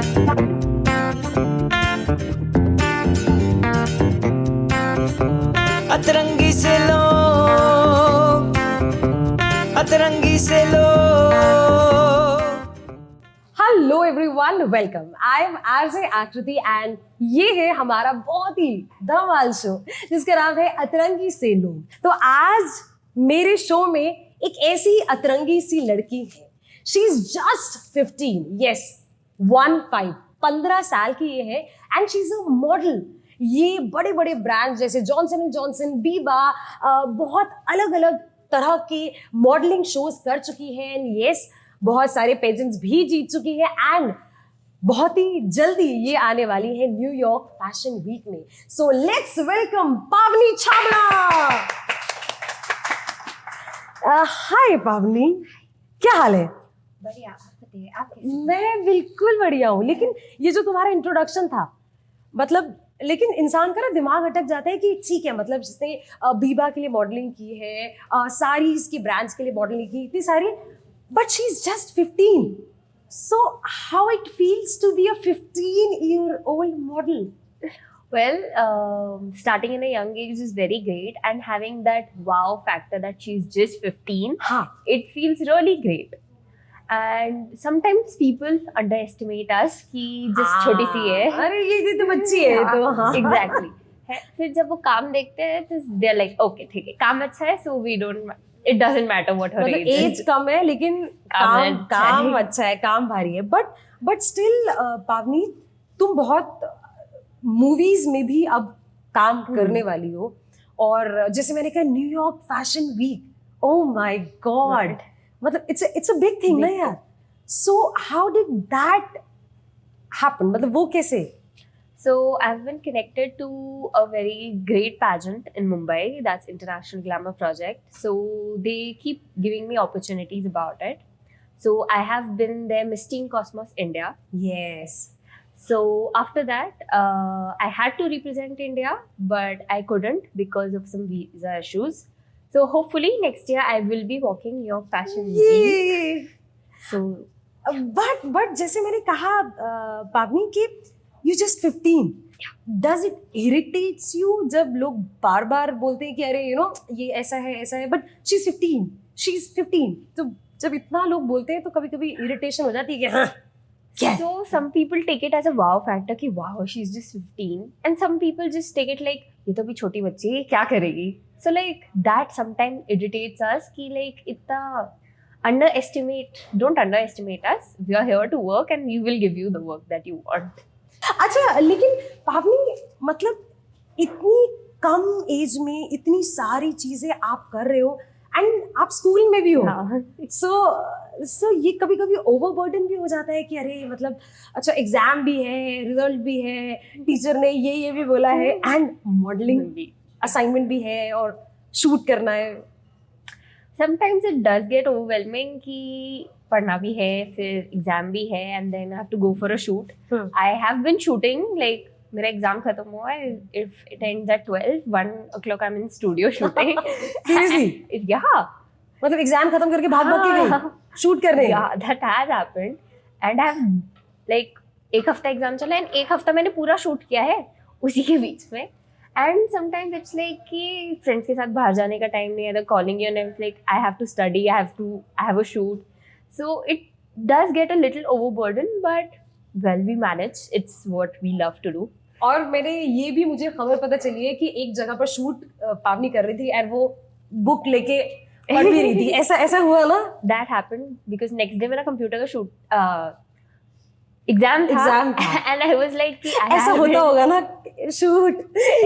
अतरंगी से लोग, अतरंगी से लोग। Hello everyone, welcome. I am RJ आकृति एंड ये है हमारा बहुत ही धमाल शो जिसका नाम है अतरंगी से लोग। तो आज मेरे शो में एक ऐसी अतरंगी सी लड़की है। शी इज जस्ट 15, यस 15 साल की ये है and she is a model. ये बड़े बड़े ब्रांड जैसे जॉनसन एंड जॉनसन, बीबा, बहुत अलग अलग तरह के मॉडलिंग शोज कर चुकी है एंड यस बहुत सारे पेजेंट्स भी जीत चुकी है एंड बहुत ही जल्दी ये आने वाली है न्यूयॉर्क फैशन वीक में। सो लेट्स वेलकम पावनी छाबड़ा। हाय पावनी, क्या हाल है? बढ़िया, आप बताइए, आप कैसे? मैं बिल्कुल बढ़िया हूँ, लेकिन ये जो तुम्हारा इंट्रोडक्शन था, मतलब लेकिन इंसान का ना दिमाग अटक जाता है कि ठीक है, मतलब जिसने बीबा के लिए मॉडलिंग की है, सारीज के ब्रांड्स के लिए मॉडलिंग की, इतनी सारी, but she is just 15. So how it feels to be a 15-year-old model? Well, starting in a young age is very great, and having that wow factor that she's just 15, it feels really great. And sometimes people underestimate us कि just छोटी सी है, अरे ये तो बच्ची है, तो हाँ exactly. फिर जब वो काम देखते हैं तो they're like okay ठीक है, काम अच्छा है, so we don't, it doesn't matter what her मतलब age एज is. कम है लेकिन काम अच्छा है, काम भारी है। बट स्टिल पावनी, तुम बहुत मूवीज में भी अब काम करने वाली हो, और जैसे मैंने कहा New York fashion week, oh my god, मतलब इट्स अ बिग थिंग ना यार। So how did that happen, मतलब वो कैसे? So I've been connected to a very great pageant in Mumbai, that's International Glamour Project. So they keep giving me opportunities about it. So I have been their Miss Teen Cosmos India. Yes. So after that, I had to represent India, but I couldn't because of some visa issues. So hopefully next year I will be walking New York Fashion Week. So but जैसे मैंने कहा पावनी कि you just 15. Does it irritates you जब लोग बार बार बोलते हैं कि अरे ये ऐसा है, but she's 15. तो जब इतना लोग बोलते हैं तो कभी कभी इरिटेशन हो जाती है कि हाँ क्या? So some people take it as a wow factor कि wow she's just 15, and some people just take it like ये तो भी छोटी बच्ची है, क्या करेगी? So like that sometimes irritates us कि like इतना don't underestimate us. We are here to work and we will give you the work that you want. अच्छा, लेकिन पावनी मतलब इतनी कम एज में इतनी सारी चीजें आप कर रहे हो एंड आप स्कूल में भी हो, सो ये कभी कभी ओवरबर्डन भी हो जाता है कि अरे मतलब अच्छा एग्जाम भी है, रिजल्ट भी है, टीचर ने ये भी बोला है एंड मॉडलिंग भी, असाइनमेंट भी है और शूट करना है। Sometimes it does get overwhelming कि पढ़ना भी है, फिर एग्जाम भी है, and then I have to go for a shoot. I have been shooting, like मेरा एग्जाम खत्म हुआ है, if it ends at 1 o'clock I'm in studio shooting. Seriously? Yeah. मतलब एग्जाम खत्म करके भाग के गई शूट करने? Yeah, that has happened. And I have like एक हफ्ता एग्जाम चला and एक हफ्ता मैंने पूरा शूट किया है उसी के बीच में। And sometimes it's like कि friends के साथ बाहर जाने का time नहीं है, they're calling you and it's like I have to study, I have a shoot. So it does get a little overburdened, but well we manage. It's what we love to do. और मैंने ये भी मुझे खबर पता चली है कि एक जगह पर शूट पावनी कर रही थी और वो बुक लेके पढ़ भी रही थी, ऐसा हुआ ना? That happened because next day मेरा कंप्यूटर का शूट एग्जाम था and I was like कि ऐसा होता होगा ना, शूट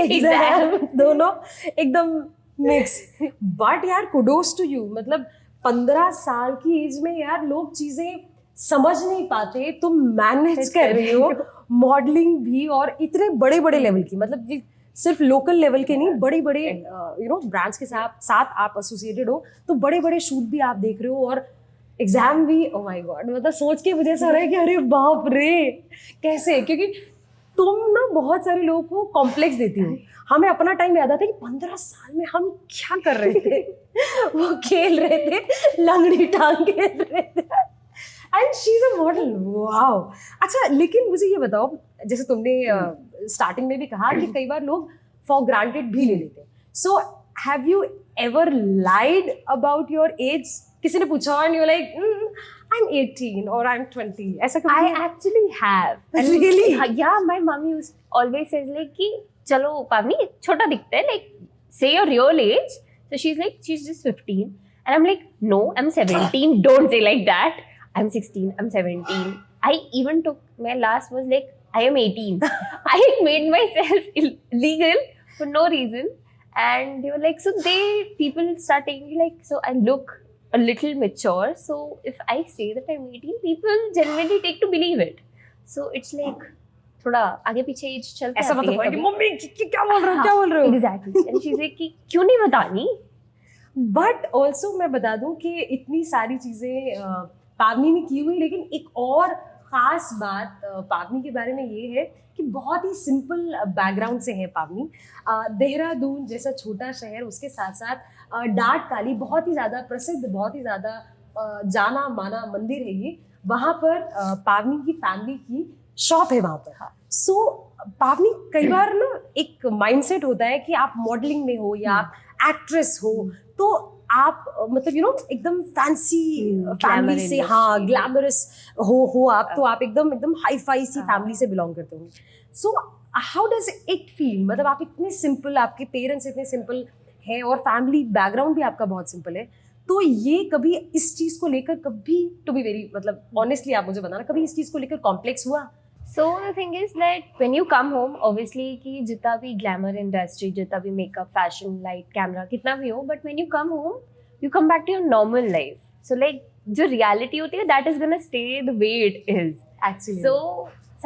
एग्जाम दोनों एकदम मिक्स। बट यार कुडोस टू यू, मतलब 15 साल की एज में यार लोग चीजें समझ नहीं पाते, तुम मैनेज कर रही हो मॉडलिंग भी और इतने बड़े बड़े लेवल की, मतलब सिर्फ लोकल लेवल के नहीं, बड़े बड़े ब्रांड्स के साथ आप एसोसिएटेड हो, तो बड़े बड़े शूट भी आप देख रहे हो और एग्जाम भी। ओ माय गॉड, मतलब सोच के मुझे ऐसा हो रहा है कि अरे बाप रे कैसे, क्योंकि तुम ना बहुत सारे लोगों को कॉम्प्लेक्स देती हो। हमें अपना टाइम याद आता है कि 15 साल में हम क्या कर रहे थे वो खेल रहे थे, लंगड़ी टांग खेल रहे थे and she is a model, wow. अच्छा, लेकिन मुझे ये बताओ, जैसे तुमने स्टार्टिंग में भी कहा कि कई बार लोग फॉर ग्रांटेड भी ले लेते हैं, so have you ever lied about your age? किसी ने पूछा and you like I am 18 और आई एम 20, ऐसा कभी? I actually have. Really? Yeah, my mom always says like कि चलो पावनी छोटा दिखता है, like say your real age. So she's like, she's just 15. And I'm like, no, I'm 17. Don't say like that. I'm 16, I'm 17. I even took, my last was like, I am 18. I made myself illegal for no reason. And they were like, so people start taking like, so I look a little mature. So if I say that I'm 18, people genuinely take to believe it. So it's like, थोड़ा आगे पीछे as चलता है, ऐसा मतलब है कि mummy क्या बोल रहे हो, क्या बोल रहे हो? Exactly. And she is like कि क्यों नहीं बतानी? बट ऑल्सो मैं बता दूं कि इतनी सारी चीजें पावनी ने की हुई, लेकिन एक और खास बात पावनी के बारे में ये है कि बहुत ही सिंपल बैकग्राउंड से है पावनी। देहरादून जैसा छोटा शहर, उसके साथ साथ डाट काली बहुत ही ज़्यादा प्रसिद्ध, बहुत ही ज़्यादा जाना माना मंदिर है ये। वहाँ पर पावनी की फैमिली की शॉप है वहाँ पर। सो पावनी, कई बार ना एक माइंडसेट होता है कि आप मॉडलिंग में हो या आप एक्ट्रेस हो तो आप मतलब एकदम फैंसी फैमिली से, हाँ, ग्लैमरस हो आप, तो आप एकदम हाई फाई सी फैमिली से बिलोंग करते होंगे। So how does it feel, मतलब आप इतने सिंपल, आपके पेरेंट्स इतने सिंपल हैं और फैमिली बैकग्राउंड भी आपका बहुत सिंपल है, तो ये कभी इस चीज़ को लेकर कभी, टू बी वेरी मतलब ऑनेस्टली आप मुझे बताना, कभी इस चीज़ को लेकर कॉम्प्लेक्स हुआ? So the thing is that when you come home, obviously कि जितना भी glamour industry, जितना भी makeup, fashion, light, camera, कितना भी हो, but when you come home, you come back to your normal life. So like जो reality होती है, that is gonna stay the way it is. Actually. So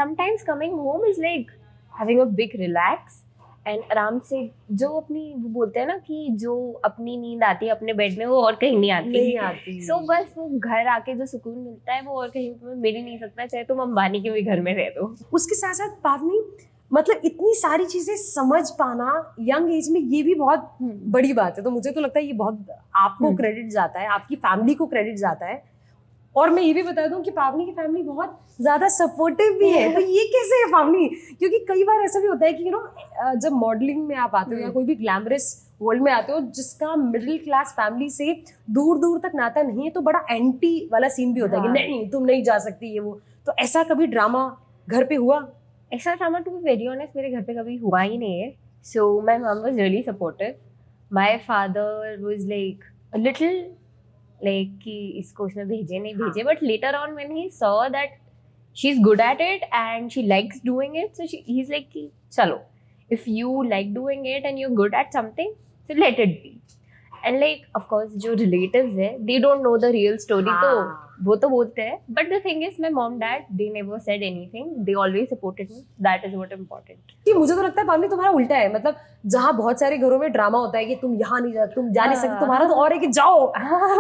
sometimes coming home is like having a big relax and आराम से जो अपनी, वो बोलते हैं ना कि जो अपनी नींद आती है अपने बेड में, वो और कहीं नहीं आती। So बस वो घर आके जो सुकून मिलता है वो और कहीं पे मिल ही नहीं सकता, चाहे तुम अंबानी के भी घर में रह दो। उसके साथ साथ पावनी, मतलब इतनी सारी चीजें समझ पाना यंग एज में, ये भी बहुत बड़ी बात है। तो मुझे तो लगता है ये बहुत आपको क्रेडिट जाता है, आपकी फैमिली को क्रेडिट जाता है। और मैं ये भी बता दूं कि पावनी की फैमिली बहुत ज़्यादा सपोर्टिव भी है। तो ये कैसे है पावनी? क्योंकि कई बार ऐसा भी होता है कि जब मॉडलिंग में आप आते हो या कोई भी ग्लैमरस वर्ल्ड में आते हो जिसका मिडिल क्लास फैमिली से दूर दूर तक नाता नहीं है, तो बड़ा एंटी वाला सीन भी होता है कि नहीं तुम नहीं जा सकती ये वो। तो ऐसा कभी ड्रामा घर पे हुआ? ऐसा drama to be very honest मेरे घर पे कभी हुआ ही नहीं है। सो माई मम was really supportive. My father was like a little like कि इसको उसमें भेजे नहीं भेजे, but later on when he saw that she is good at it and she likes doing it, so he is like कि चलो if you like doing it and you're good at something, so let it be. And like of course जो relatives है, they don't know the real story, तो वो तो बोलते हैं, but the thing is my mom dad they never said anything, they always supported me, that is what important. कि मुझे तो लगता है पावनी तुम्हारा उल्टा है, मतलब जहाँ बहुत सारे घरों में ड्रामा होता है कि तुम यहाँ नहीं जा, तुम जा नहीं सकते, तुम्हारा तो और है कि जाओ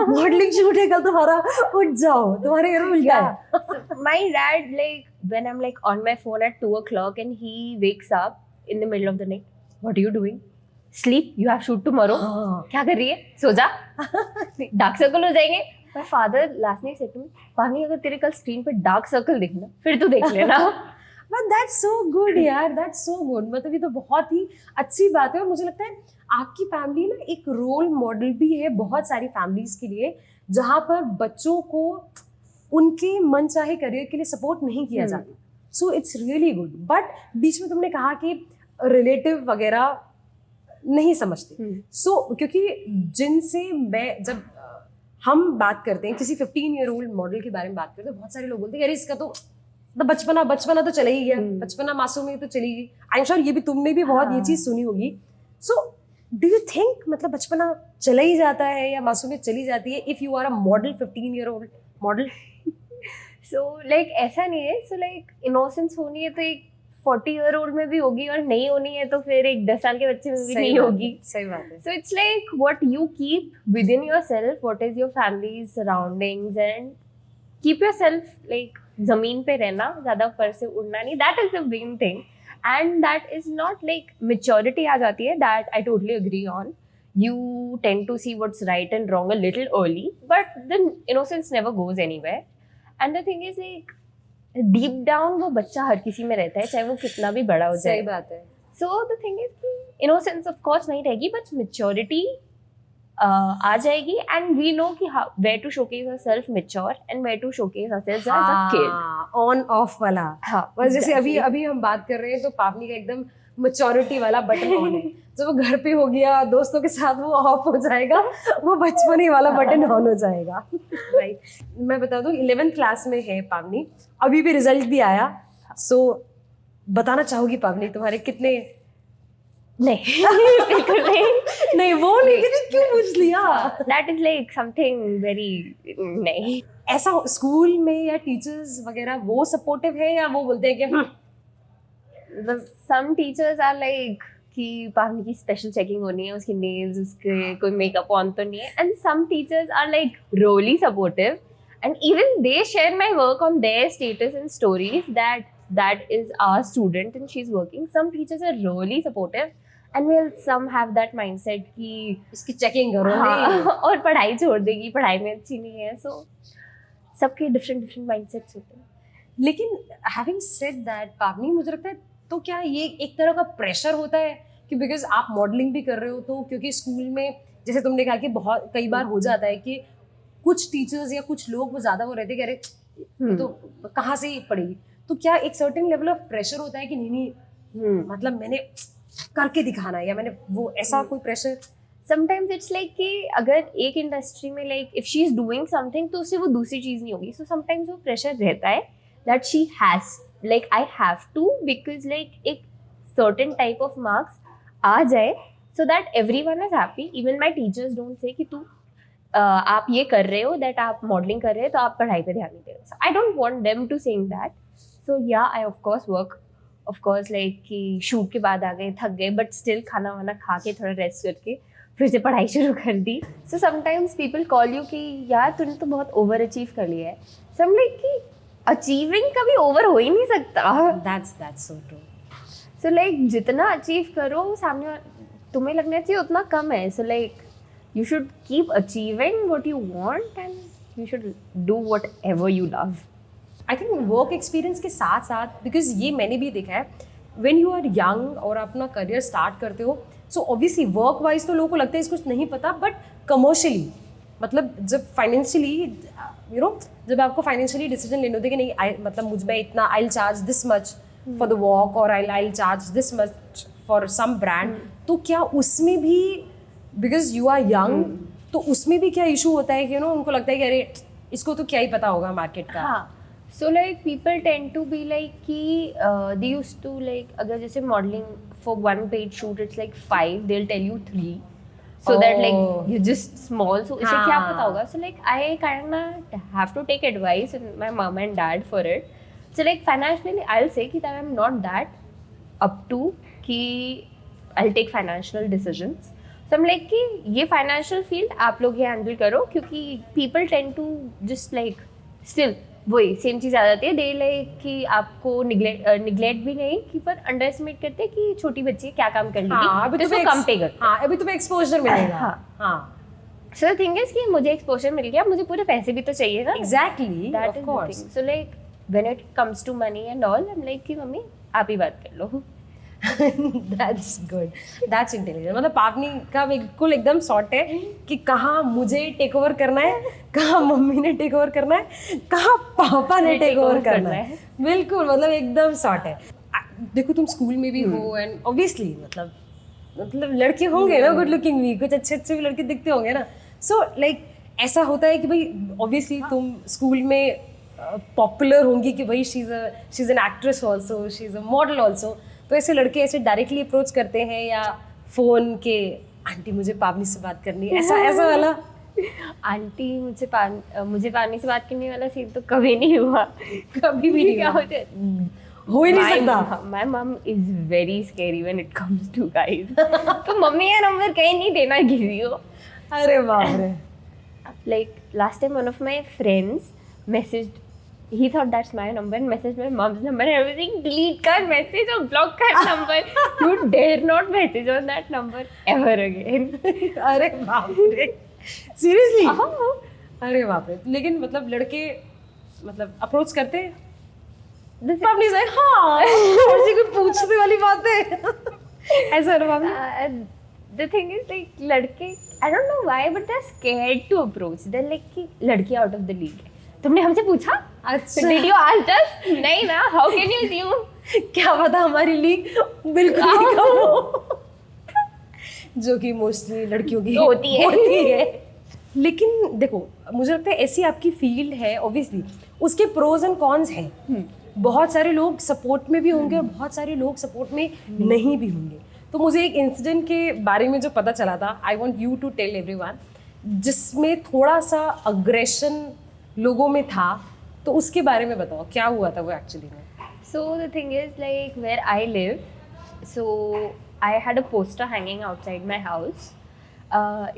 मॉडलिंग शूट है कल तुम्हारा, उठ जाओ। तुम्हारे घर में उल्टा है। So my dad, like when I'm like on my phone at 2 o'clock and he wakes up in the middle of the night, what are you doing? Sleep, you have shoot tomorrow. क्या कर रही है? सो जा, dark circle हो जाएंगे। My father last night said to me, पानी अगर तेरे कल स्क्रीन पे डार्क सर्कल दिखना फिर तू देख लेना। But that's so good यार, that's so good। मतलब ये तो बहुत ही अच्छी बात है। और मुझे लगता है आपकी फैमिली ना एक रोल मॉडल भी है बहुत सारी फैमिलीज के लिए, जहाँ पर बच्चों को उनके मन चाहे करियर के लिए सपोर्ट नहीं किया जाता। So it's really good. But बीच में तुमने कहा कि रिलेटिव वगैरह नहीं समझते। सो क्योंकि जिनसे मैं, जब हम बात करते हैं किसी 15-year-old मॉडल के बारे में बात करते हैं, बहुत सारे लोग बोलते हैं अरे इसका तो बचपना तो चला ही गया, बचपना मासूमी तो चली गई। आई एम श्योर ये भी तुमने भी बहुत ये चीज़ सुनी होगी। सो डू यू थिंक मतलब बचपना चला ही जाता है या मासूमियत चली जाती है if you are a model, 15-year-old model? So like ऐसा नहीं है। So like इनोसेंस होनी है तो एक 40-year-old में भी होगी, और नहीं होनी है तो फिर एक 10 साल के बच्चे में भी नहीं होगी। सही बात है। So it's like what you keep within yourself, what is your family's surroundings, and keep yourself like जमीन पे रहना, ज़्यादा ऊपर से उड़ना नहीं, that is the main thing. And that is not like maturity आ जाती है, that I totally agree on. You tend to see what's right and wrong a little early, but the innocence never goes anywhere. And the thing is like deep down वो बच्चा हर किसी में रहता है, चाहे वो कितना भी बड़ा हो जाए. सही बात है. सो द थिंग इज कि इनोसेंस ऑफ कोर्स नहीं रहेगी, बट मेच्योरिटी आ जाएगी. एंड वी नो कि where to showcase ourself mature and where to showcase ourself as a kid. On off वाला. हाँ, बस जैसे अभी exactly. अभी हम बात कर रहे हैं तो पावनी का एकदम मैच्योरिटी वाला बटन ऑन है. जब वो घर पे हो गया दोस्तों के साथ वो ऑफ हो जाएगा, वो बचपने वाला बटन ऑन हो जाएगा. राइट. मैं बता दूं 11th क्लास में है पावनी, अभी भी रिजल्ट भी आया. सो बताना चाहूंगी पावनी तुम्हारे कितने? नहीं बिल्कुल नहीं. नहीं वो नहीं, क्यों पूछ लिया? That is like something very नहीं. ऐसा स्कूल में या टीचर्स वगैरह वो सपोर्टिव है या वो बोलते हैं कि सम टीचर्स आर लाइक कि पावनी की स्पेशल चेकिंग होनी है, उसकी नेल्स, उसके कोई मेकअप ऑन तो नहीं है. And some teachers are like really supportive and even they share my work on their status and stories that is our student and she's working. Some teachers are really supportive and will some have that mindset कि इसकी checking करो. हाँ, और पढ़ाई छोड़ देगी, पढ़ाई में अच्छी नहीं है. सो सबके डिफरेंट माइंडसेट्स होते हैं. लेकिन हैविंग सेड दैट पावनी, मुझे लगता है तो क्या ये एक तरह का प्रेशर होता है कि बिकॉज आप मॉडलिंग भी कर रहे हो, तो क्योंकि स्कूल में जैसे तुमने कहा कि बहुत कई बार हो जाता है कि कुछ टीचर्स या कुछ लोग वो ज़्यादा वो रहते कि अरे तो कहाँ से ही पढ़ेगी, तो क्या एक सर्टेन लेवल ऑफ प्रेशर होता है कि नहीं मतलब मैंने करके दिखाना है, या मैंने वो ऐसा कोई प्रेशर? समटाइम्स इट्स लाइक कि अगर एक इंडस्ट्री में like if she is doing something तो उससे वो दूसरी चीज़ नहीं होगी. सो समटाइम्स वो प्रेशर रहता है that she has like I have to, because like एक सर्टेन टाइप ऑफ मार्क्स आ जाए so that everyone is happy. Even my teachers don't say कि तू आप ये कर रहे हो, दैट आप मॉडलिंग कर रहे हो तो आप पढ़ाई पे ध्यान नहीं दे रहे. So I don't want them to saying that. So yeah, I of course like कि शूट के बाद आ गए, थक गए, बट स्टिल खाना वाना खा के थोड़ा रेस्ट करके फिर से पढ़ाई शुरू कर दी. So sometimes people call you कि यार तूने तो बहुत ओवर अचीव कर लिया है. सो हम लाइक कि अचीविंग कभी ओवर हो ही नहीं सकता. That's so true. So like जितना अचीव करो सामने तुम्हें लगना चाहिए उतना कम है. So like you should keep achieving what you want and you should do whatever you love. I think work experience के साथ साथ, बिकॉज ये मैंने भी देखा है, व्हेन यू आर यंग और अपना करियर स्टार्ट करते हो, सो ऑब्वियसली वर्क वाइज तो लोगों को लगता है इसको नहीं पता, बट कमर्शियली मतलब जब फाइनेंशियली जब आपको फाइनेंशियली डिसीजन लेने होते कि नहीं मतलब मुझ में इतना I will charge this much for the work और I will charge this much for some brand, तो क्या उसमें भी बिकॉज यू आर यंग तो उसमें भी क्या इशू होता है कि उनको लगता है कि अरे इसको तो क्या ही पता होगा मार्केट का? हाँ. So like people tend to be like कि they used to like अगर जैसे modeling for one paid shoot it's like 5, they'll tell you 3 so that like you're just small, so इसे क्या पता होगा. So like I kind of have to take advice and my mom and dad for it. So like financially I'll say कि that I'm not that up to कि I'll take financial decisions. So I'm like कि ये financial field आप लोग ये handle करो, क्योंकि people tend to just like still वही सेम चीज़ आ जाती है. दे लाइक कि आपको निगलेक्ट भी नहीं कि पर अंडर एस्टिमेट करते हैं कि छोटी बच्ची क्या काम कर लेगी, तो कम पे करते. हाँ, अभी तुम्हें एक्सपोजर मिलेगा. हाँ. सो द थिंग इज कि मुझे एक्सपोजर मिल गया, मुझे पूरे पैसे भी तो चाहिए ना. Exactly, that is the thing. So like when it comes to money and all I am like कि मम्मी आप ही बात कर लो. That's good. That's intelligent. मतलब पावनी का बिल्कुल एकदम सॉर्ट है कि कहाँ मुझे टेक ओवर करना है, कहाँ मम्मी ने टेक ओवर करना है, कहाँ पापा ने टेक ओवर करना है. बिल्कुल मतलब एकदम सॉर्ट है. देखो तुम स्कूल में भी हो एंड ऑब्वियसली मतलब लड़के होंगे ना गुड लुकिंग भी, कुछ अच्छे भी लड़के दिखते होंगे ना. सो लाइक ऐसा होता है कि भाई ऑब्वियसली तुम स्कूल में पॉपुलर होंगी कि भाई she is an actress also, she is a model also. तो ऐसे लड़के ऐसे डायरेक्टली अप्रोच करते हैं या फोन के आंटी मुझे पावनी से बात करनी है, ऐसा वाला? आंटी मुझे पावनी से बात करने वाला सीन तो कभी नहीं हुआ. कभी भी नहीं क्या हुआ. हो ही नहीं सकता. My mom is very scary when it comes to guys. तो मम्मी का नंबर कहीं नहीं देना किसी को. अरे बाप रे. Like last time one of my friends messaged, he thought that's my number and messaged my mom's number and everything. Delete कर message और block कर number. You dare not message on that number ever again. अरे बाप रे. Seriously? अरे बाप रे. लेकिन मतलब लड़के मतलब अप्रोच करते हैं? This- पावनी से हाँ और जी कोई पूछने वाली बात है ऐसा है ना पावनी? The thing is like लड़के I don't know why but they're scared to approach. They're like कि लड़की out of the league है. तुमने हमसे पूछा? अच्छा Did you ask us? नहीं ना. How can you assume? क्या पता हमारी लीग बिल्कुल ही कम हो जो कि मोस्टली लड़कियों की होती है। लेकिन देखो मुझे लगता है ऐसी आपकी फील्ड है ऑब्वियसली उसके प्रोज एंड कॉन्स हैं। बहुत सारे लोग सपोर्ट में भी होंगे और बहुत सारे लोग सपोर्ट में नहीं भी होंगे। तो मुझे एक इंसिडेंट के बारे में जो पता चला था I want you to tell everyone, जिसमें थोड़ा सा अग्रेशन लोगों में था, तो उसके बारे में बताओ क्या हुआ था वो एक्चुअली में। So the thing is like where I live, so I had a poster hanging outside my house.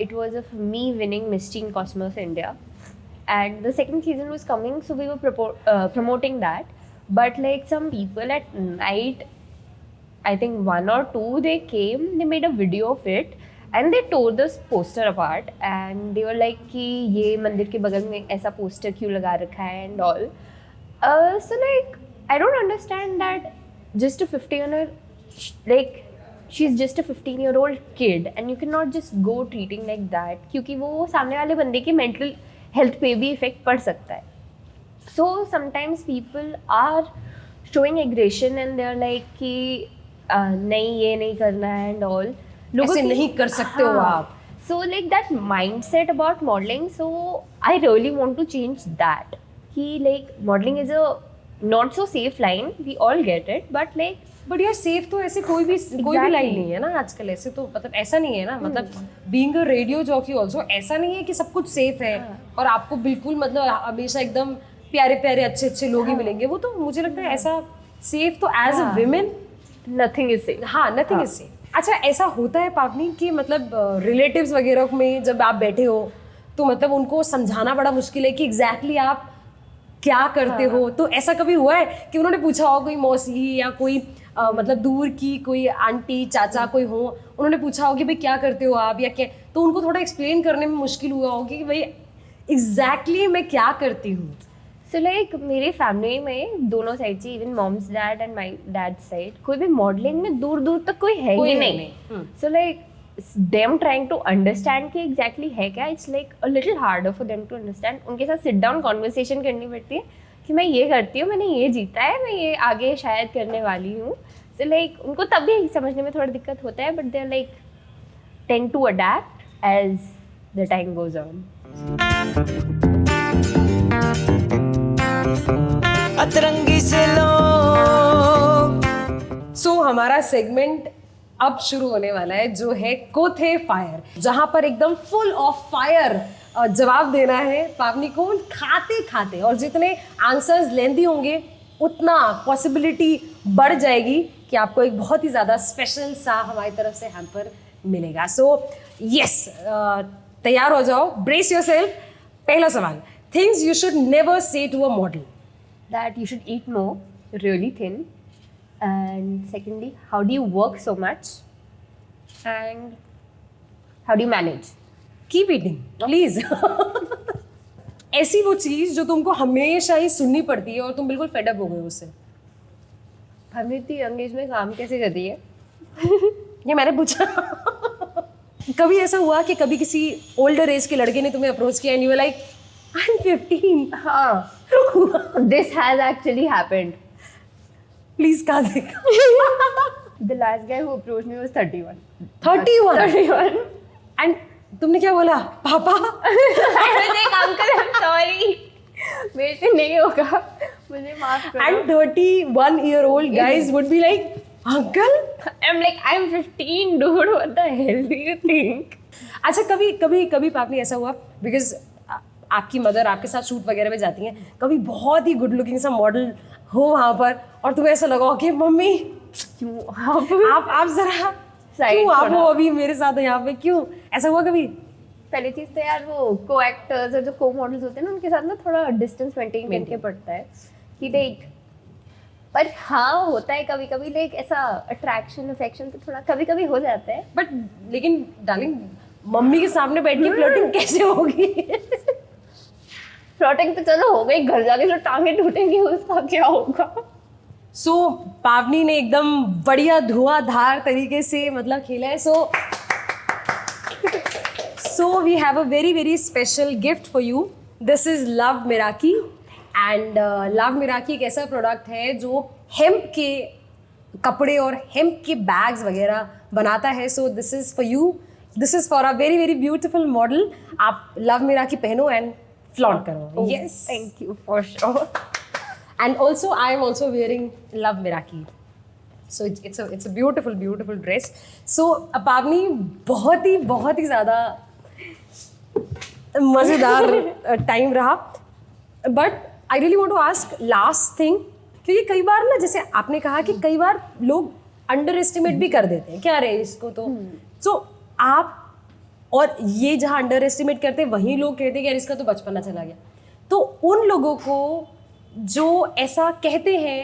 It was of me winning Miss Teen Cosmos India, and the second season was coming, so we were promoting that. But like some people at night, I think 1 or 2, they came, they made a video of it, and they tore this poster apart, and they were like कि ये मंदिर के बगल में ऐसा poster क्यों लगा रखा है and all. So like I don't understand that just a 15-year, she's just a 15-year-old kid and you cannot just go treating like that क्योंकि वो सामने वाले बंदे की mental health पे भी effect पड़ सकता है. So sometimes people are showing aggression and they're like कि नहीं ये नहीं करना है and all. ऐसे नहीं कर सकते हो आप. So like that mindset about modeling, so I really want to change that. कि like modeling is a not so safe line, we all get it, but like but यार सेफ तो ऐसे कोई भी लाइन नहीं है ना आजकल। ऐसे तो मतलब ऐसा नहीं है ना, मतलब being a radio jockey also ऐसा नहीं है कि सब कुछ सेफ है और आपको बिल्कुल मतलब हमेशा एकदम प्यारे प्यारे अच्छे अच्छे लोग ही मिलेंगे। वो तो मुझे लगता है ऐसा सेफ तो as a women nothing is safe. हाँ नथिंग इज सेफ। अच्छा ऐसा होता है पावनी कि मतलब रिलेटिव्स वगैरह में जब आप बैठे हो तो मतलब उनको समझाना बड़ा मुश्किल है कि एग्जैक्टली आप क्या करते हो, तो ऐसा कभी हुआ है कि उन्होंने पूछा हो कोई मौसी या कोई मतलब दूर की कोई आंटी चाचा कोई हो, उन्होंने पूछा हो कि भाई क्या करते हो आप या क्या, तो उनको थोड़ा एक्सप्लेन करने में मुश्किल हुआ होगी कि भाई एग्जैक्टली मैं क्या करती हूँ? So like मेरी फैमिली में दोनों साइड से even moms dad and my dad side कोई भी मॉडलिंग में दूर दूर तक कोई है ही नहीं. So like them trying to understand कि exactly है क्या, it's like a little harder for them to understand. उनके साथ sit down conversation करनी पड़ती है कि मैं ये करती हूँ, मैंने ये जीता है, मैं ये आगे शायद करने वाली हूँ. So like उनको तब भी समझने में थोड़ा दिक्कत होता है, but they're like tend to adapt as the time goes on. अतरंगी से लोग। सो हमारा सेगमेंट अब शुरू होने वाला है जो है कोथे फायर, जहां पर एकदम फुल ऑफ फायर जवाब देना है पावनी को खाते खाते, और जितने आंसर्स लेंदी होंगे उतना पॉसिबिलिटी बढ़ जाएगी कि आपको एक बहुत ही ज़्यादा स्पेशल सा हमारी तरफ से हैम्पर मिलेगा. सो यस तैयार हो जाओ, ब्रेस योरसेल्फ. पहला सवाल, things you should never say to a model. That you should eat more, really thin. And secondly, how do you work so much? And how do you manage? Keep eating please. ऐसी वो चीज जो तुमको हमेशा ही सुननी पड़ती है और तुम बिल्कुल फेड अप हो गए उससे. हम इतनी यंग एज में काम कैसे कर रही है? ये मैंने पूछा. कभी ऐसा हुआ कि कभी किसी ओल्डर एज के लड़के ने तुम्हें अप्रोच किया and you were like I am 15? हाँ. This has actually happened. Please कहा देखा. The last guy who approached me was 31. 31? And तुमने क्या बोला? पापा? Uncle I'm sorry. मेरे से नहीं होगा, मुझे माफ करो. And 31-year-old guys would be like, uncle? I'm like I'm 15 dude, what the hell do you think? अच्छा कभी पापनी ऐसा हुआ बिकॉज आपकी मदर आपके साथ शूट वगैरह में जाती हैं, कभी बहुत ही गुड लुकिंग सा मॉडल हो वहाँ पर और तुम्हें ऐसा लगा कि मम्मी क्यों आप जरा क्यों आप हो अभी मेरे साथ यहाँ पे, क्यों ऐसा हुआ कभी? पहली चीज़ तो यार वो को एक्टर्स और जो को मॉडल्स होते हैं ना उनके साथ ना थोड़ा डिस्टेंस मेंटेन करके पड़ता है कि देख, पर हाँ होता है कभी कभी लाइक ऐसा अट्रैक्शन अफेक्शन तो थोड़ा कभी कभी हो जाता है. बट लेकिन डार्लिंग मम्मी के सामने बैठ के फ्लर्टिंग कैसे होगी? फ्लोटिंग तो चलो हो गई, घर जाके जो टांगे टूटेंगी उसका क्या होगा। सो पावनी ने एकदम बढ़िया धुआंधार तरीके से मतलब खेला है। So we have a very very special gift for you. This is love Miraki and love Miraki एक ऐसा प्रोडक्ट है जो हेम्प के कपड़े और हेम्प के बैग्स वगैरह बनाता है। So this is for you, this is for a very very beautiful model. आप लव मिराकी पहनो एंड फ्लॉन्ट करो। Yes, thank you for sure. and also I am also wearing Love Miraki, so it's a beautiful dress. So Pavni बहुत ही ज़्यादा मज़ेदार time रहा, but I really want to ask last thing, क्योंकि कई बार ना जैसे आपने कहा कि कई बार लोग अंडर एस्टिमेट भी कर देते हैं क्या रहे इसको, तो so आप और ये जहाँ अंडर एस्टिमेट करते हैं वहीं लोग कहते हैं कि यार इसका तो बचपना चला गया, तो उन लोगों को जो ऐसा कहते हैं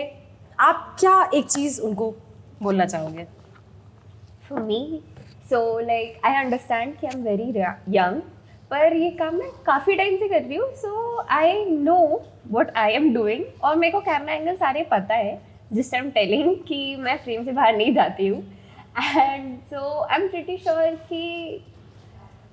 आप क्या एक चीज़ उनको बोलना चाहोगे? For me, so like I understand कि I'm very young, पर ये काम मैं काफ़ी टाइम से कर रही हूँ, so I know what I am doing और मेरे को कैमरा एंगल सारे पता है जिस टाइम टेलिंग कि मैं फ्रेम से बाहर नहीं जाती हूँ, and so I'm pretty sure कि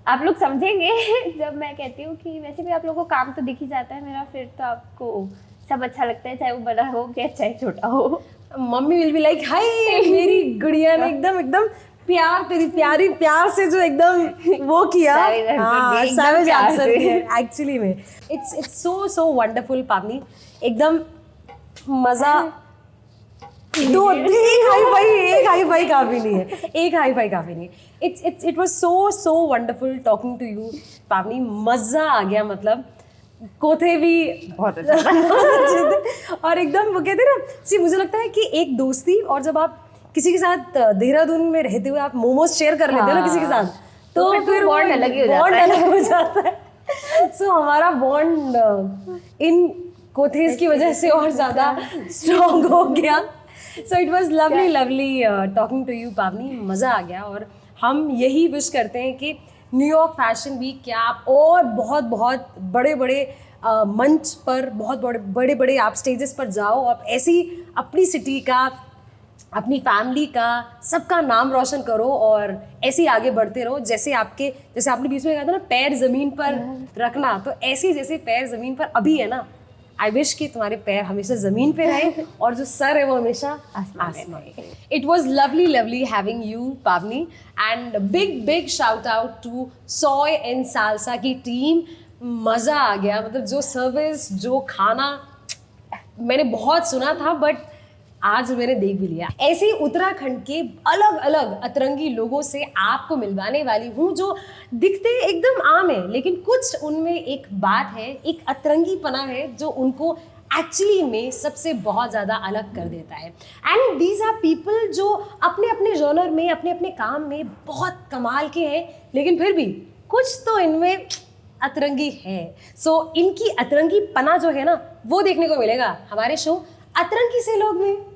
आप लोग समझेंगे जब मैं कहती हूँ कि वैसे भी आप लोगों को काम तो दिख ही जाता है मेरा, फिर तो आपको सब अच्छा लगता है चाहे वो बड़ा हो या चाहे छोटा हो। मम्मी विल बी लाइक हाय मेरी गुड़िया ने एकदम प्यार, तेरी प्यारी प्यार से जो एकदम वो किया, savage आंसर दिया एक्चुअली में। इट्स सो वंडरफुल पावनी, एकदम मज़ा। दो एक हाई फाई काफ़ी नहीं है, एक हाई फाई काफ़ी नहीं। It was so wonderful talking to you Pavani, मज़ा आ गया, मतलब कोथे भी बहुत अच्छा और एकदम वो कहते हैं ना, सी मुझे लगता है कि एक दोस्ती, और जब आप किसी के साथ देहरादून में रहते हुए आप मोमोज शेयर कर लेते हो ना किसी के साथ, तो फिर बॉन्ड अलग हो जाता है। सो हमारा बॉन्ड इन कोथेज की वजह से और ज़्यादा स्ट्रॉन्ग हो गया। So it was lovely talking to you Pavani, मज़ा आ गया। और हम यही विश करते हैं कि न्यूयॉर्क फैशन वीक क्या आप और बहुत बड़े मंच पर, बहुत बड़े आप स्टेजेस पर जाओ, आप ऐसी अपनी सिटी का, अपनी फैमिली का, सबका नाम रोशन करो और ऐसे ही आगे बढ़ते रहो। जैसे आपने बीच में कहा था ना पैर ज़मीन पर रखना, तो ऐसे जैसे पैर ज़मीन पर अभी है ना, आई विश कि तुम्हारे पैर हमेशा ज़मीन पे रहे और जो सर है वो हमेशा आसमान पे। It was lovely having you Pavani, and big shout out to Soy and Salsa की टीम। मज़ा आ गया, मतलब जो सर्विस, जो खाना मैंने बहुत सुना था बट आज मैंने देख भी लिया। ऐसे ही उत्तराखंड के अलग अलग अतरंगी लोगों से आपको मिलवाने वाली हूँ, जो दिखते एकदम आम है लेकिन कुछ उनमें एक बात है, एक अतरंगी पना है जो उनको एक्चुअली में सबसे बहुत ज़्यादा अलग कर देता है। एंड दीज आर पीपल जो अपने अपने जॉनर में, अपने अपने काम में बहुत कमाल के हैं, लेकिन फिर भी कुछ तो इनमें अतरंगी है। सो इनकी अतरंगी पना जो है ना, वो देखने को मिलेगा हमारे शो अतरंगी से लोग में।